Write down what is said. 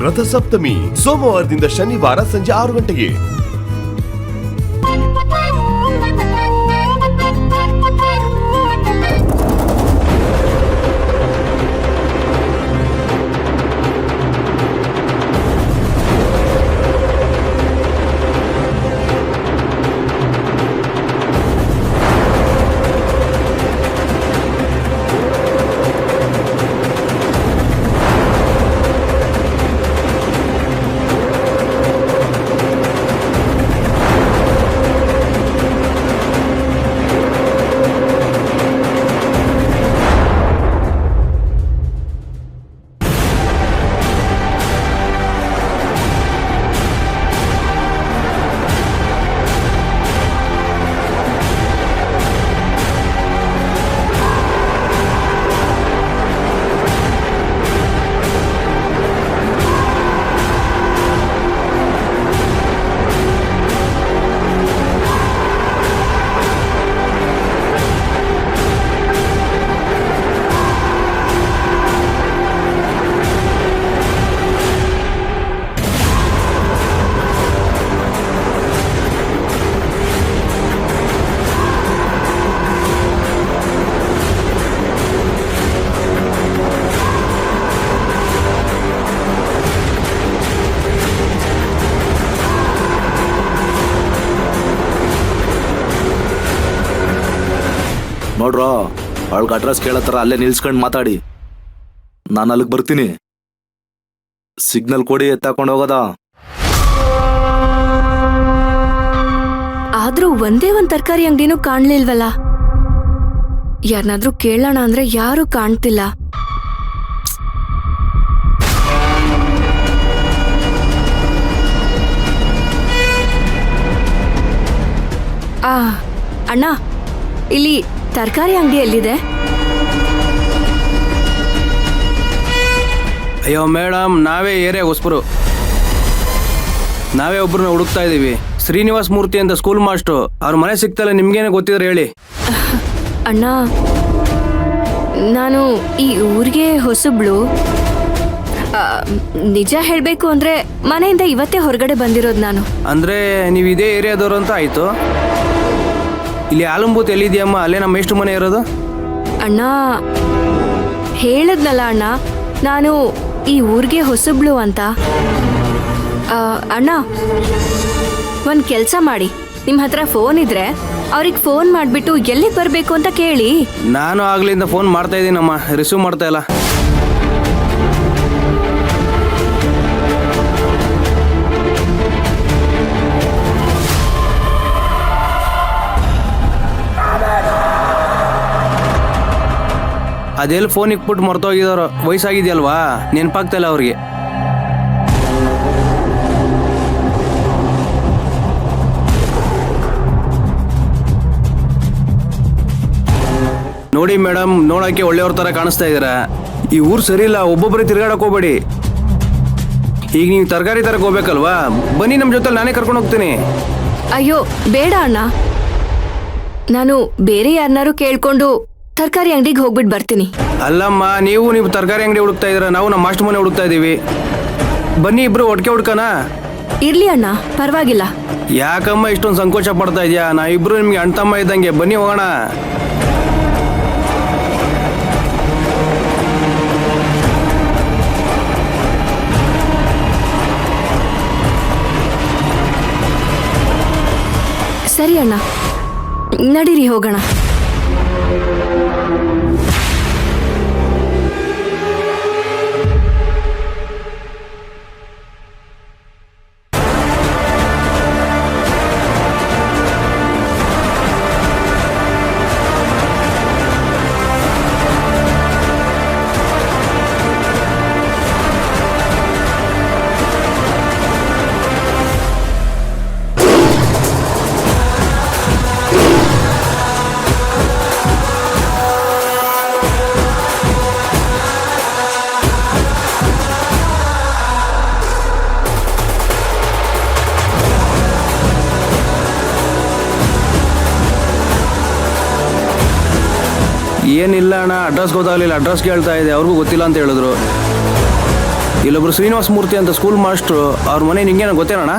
ರಥಸಪ್ತಮಿ ಸೋಮವಾರದಿಂದ ಶನಿವಾರ ಸಂಜೆ 6 ಗಂಟೆಗೆ. ನೋಡ್ರೋ, ಅವಳಿಗೆ ಅಡ್ರೆಸ್ ಕೇಳತ್ತರ ಅಲ್ಲೇ ನಿಲ್ಸ್ಕೊಂಡು ಮಾತಾಡಿ. ನಾನು ಅಲ್ಲಿಗೆ ಬರ್ತೀನಿ. ಸಿಗ್ನಲ್ ಕೊಡಿ, ಎತ್ತಾಕೊಂಡು ಹೋಗೋದ. ಆದ್ರೂ ಒಂದೇ ಒಂದ್ ತರಕಾರಿ ಅಂಗಡಿನೂ ಕಾಣ್ಲಿಲ್ವಲ್ಲ. ಯಾರನ್ನಾದ್ರೂ ಕೇಳೋಣ ಅಂದ್ರೆ ಯಾರು ಕಾಣ್ತಿಲ್ಲ. ಅಣ್ಣ, ಇಲ್ಲಿ ತರಕಾರಿ ಅಂಗಡಿ ಎಲ್ಲಿದೆ? ಅಯ್ಯೋ ಮೇಡಮ್, ನಾವೇ ಏರಿಯಾ ಹೊಸಬರು. ನಾವೇ ಒಬ್ರನ್ನ ಹುಡುಕ್ತಾ ಇದೀವಿ. ಶ್ರೀನಿವಾಸ್ ಮೂರ್ತಿ ಅಂತ ಸ್ಕೂಲ್ ಮಾಸ್ಟ್ರು. ಅವ್ರ ಮನೆ ಸಿಗ್ತಲ್ಲ, ನಿಮ್ಗೇನೆ ಗೊತ್ತಿದ್ರೆ ಹೇಳಿ. ಅಣ್ಣ, ನಾನು ಈ ಊರಿಗೆ ಹೊಸಬ್ಳು. ನಿಜ ಹೇಳ್ಬೇಕು ಅಂದ್ರೆ ಮನೆಯಿಂದ ಇವತ್ತೇ ಹೊರಗಡೆ ಬಂದಿರೋದು ನಾನು. ಅಂದ್ರೆ ನೀವು ಇದೇ ಏರಿಯಾದವ್ರು ಅಂತ ಆಯ್ತು. ಇಲ್ಲಿ ಆಲಂಬೂತ್ ಎಲ್ಲಿದೆಯಮ್ಮ? ಅಲ್ಲೇ ನಮ್ಮ ಎಷ್ಟು ಮನೆ ಇರೋದು. ಅಣ್ಣ, ಹೇಳದ್ನಲ್ಲ ಅಣ್ಣ, ನಾನು ಈ ಊರಿಗೆ ಹೊಸಬ್ಳು ಅಂತ. ಅಣ್ಣ, ಒಂದ್ ಕೆಲ್ಸ ಮಾಡಿ, ನಿಮ್ ಹತ್ರ ಫೋನ್ ಇದ್ರೆ ಅವ್ರಿಗೆ ಫೋನ್ ಮಾಡ್ಬಿಟ್ಟು ಎಲ್ಲಿಗೆ ಬರ್ಬೇಕು ಅಂತ ಕೇಳಿ. ನಾನು ಆಗ್ಲಿಂದ ಫೋನ್ ಮಾಡ್ತಾ ಇದ್ದೀನಮ್ಮ, ರಿಸೀವ್ ಮಾಡ್ತಾ ಇಲ್ಲ. ಅದೆಲ್ಲಿ ಫೋನ್ ಇಕ್ಬಿಟ್ಟು ಮರ್ತೋಗಿದಾರೋ. ವಯಸ್ಸಾಗಿದೆಯಲ್ವಾ, ನೆನಪಾಗ್ತಾಯಿಲ್ಲ ಅವ್ರಿಗೆ. ನೋಡಿ ಮೇಡಮ್, ನೋಡೋಕ್ಕೆ ಒಳ್ಳೆಯವ್ರ ಥರ ಕಾಣಿಸ್ತಾ ಇದ್ದೀರಾ. ಈ ಊರು ಸರಿ ಇಲ್ಲ, ಒಬ್ಬೊಬ್ಬರೇ ತಿರ್ಗಾಡಕ್ಕೆ ಹೋಗ್ಬೇಡಿ. ಈಗ ನೀವು ತರಕಾರಿ ತರಕ್ಕೆ ಹೋಗ್ಬೇಕಲ್ವಾ, ಬನ್ನಿ ನಮ್ಮ ಜೊತೆ, ನಾನೇ ಕರ್ಕೊಂಡು ಹೋಗ್ತೀನಿ. ಅಯ್ಯೋ ಬೇಡ ಅಣ್ಣ, ನಾನು ಬೇರೆ ಯಾರನ್ನಾರು ಕೇಳ್ಕೊಂಡು ತರಕಾರಿ ಅಂಗಡಿಗೆ ಹೋಗ್ಬಿಟ್ಟು ಬರ್ತೀನಿ. ಅಲ್ಲಮ್ಮ, ನೀವು ತರಕಾರಿ ಅಂಗಡಿ ಹುಡುಕ್ತಾ ಇದ್ದೀರಾ, ನಾವು ನಮ್ಮ ಮಾಸ್ಟರ್ ಮನೆ ಹುಡುಕ್ತಾ ಇದ್ದೀವಿ. ಬನ್ನಿ ಇಬ್ರು ಒಟ್ಟಿಗೆ ಹುಡ್ಕನ. ಇರ್ಲಿ ಅಣ್ಣ, ಪರವಾಗಿಲ್ಲ. ಯಾಕಮ್ಮ ಇಷ್ಟೊಂದು ಸಂಕೋಚ ಪಡ್ತಾ ಇದೆಯಾ? ನಾವಿಬ್ರು ನಿಮ್ಗೆ ಅಣ್ಣ ತಮ್ಮ ಇದ್ದಂಗೆ. ಬನ್ನಿ ಹೋಗೋಣ. ಸರಿ ಅಣ್ಣ, ನಡೀರಿ ಹೋಗೋಣ. ಏನಿಲ್ಲ ಅಣ್ಣ, ಅಡ್ರೆಸ್ ಗೊತ್ತಾಗಲಿಲ್ಲ. ಅಡ್ರೆಸ್ ಕೇಳ್ತಾ ಇದೆ, ಅವ್ರಿಗೂ ಗೊತ್ತಿಲ್ಲ ಅಂತ ಹೇಳಿದ್ರು. ಇಲ್ಲೊಬ್ರು ಶ್ರೀನಿವಾಸ ಮೂರ್ತಿ ಅಂತ ಸ್ಕೂಲ್ ಮಾಸ್ಟ್ರು ಅವ್ರ ಮನೆ ನಿಂಗೇನೋ ಗೊತ್ತೇನಣ್ಣ?